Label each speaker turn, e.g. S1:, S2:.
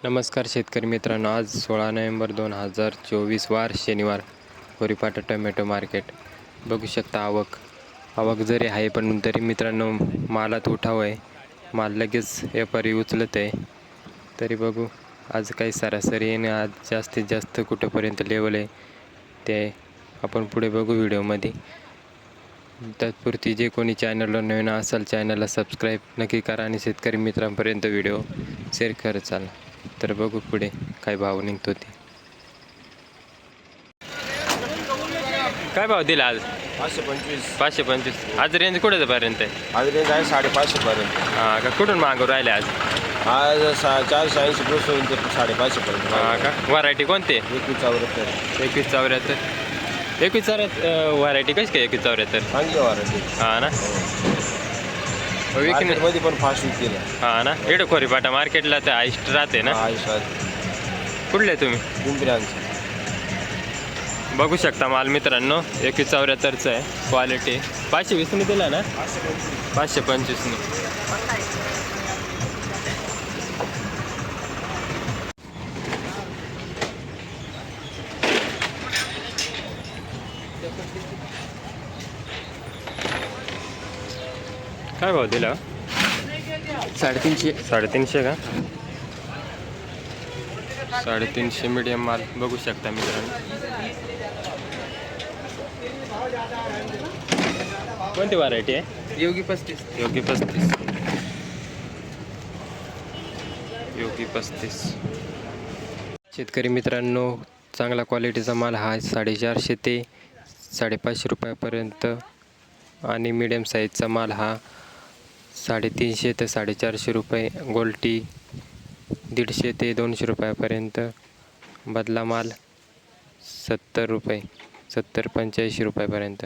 S1: नमस्कार शेतकरी मित्रांनो, आज 16 नोव्हेंबर 2024 वार शनिवार. बोरीपाटा टोमॅटो मार्केट बघू शकता. आवक जरी आहे पण तरी मित्रांनो मालात उठाव आहे. माल लगेच व्यापारी उचलत आहे. तरी बघू आज काही सरासरी आणि आज जास्तीत जास्त कुठंपर्यंत लेवल आहे ते आपण पुढे बघू व्हिडिओमध्ये. तत्पुरती जे कोणी चॅनलवर नवीन असाल चॅनलला सबस्क्राईब नक्की करा आणि शेतकरी मित्रांपर्यंत व्हिडिओ शेअर करत चाला. तर बघू पुढे काय भाव निघतो ते. काय भाव दिला आज?
S2: 525.
S1: 525. आज रेंज कुठेपर्यंत आहे?
S2: आज रेंज आहे 550 पर्यंत.
S1: हां का, कुठून मागू राहिले आज?
S2: आज 480 प्लस होईल ते 550 पर्यंत.
S1: हां का, व्हरायटी कोणते?
S2: 2174.
S1: 2174. 2174 व्हरायटी कशी काय? 2174
S2: चांगली वारंटी.
S1: हां ना.
S2: मार्केटमध्ये पण फास्ट विकतील.
S1: हां ना, इकडे खोरीपाटा मार्केटला तर आईस्ट राहते ना. कुठले तुम्ही?
S2: पिंपऱ्यांचं.
S1: बघू शकता माल मित्रांनो 2174चं आहे. क्वालिटी 520ने दिला ना. 525ने. काय भाव दिला?
S2: 350.
S1: 350 का? 350 मीडियम माल बघू शकता मित्रांनो. कोणती व्हरायटी आहे?
S2: योगी 35.
S1: योगी 35. योगी 35. शेतकरी मित्रांनो चांगला क्वालिटीचा माल हा 450 ते 550 रुपयापर्यंत आणि मीडियम साईजचा माल हा 350 ते 450 रुपये. गोल्टी 150 ते 200 रुपयापर्यंत. बदला माल 70 रुपये, 70-85 रुपयापर्यंत.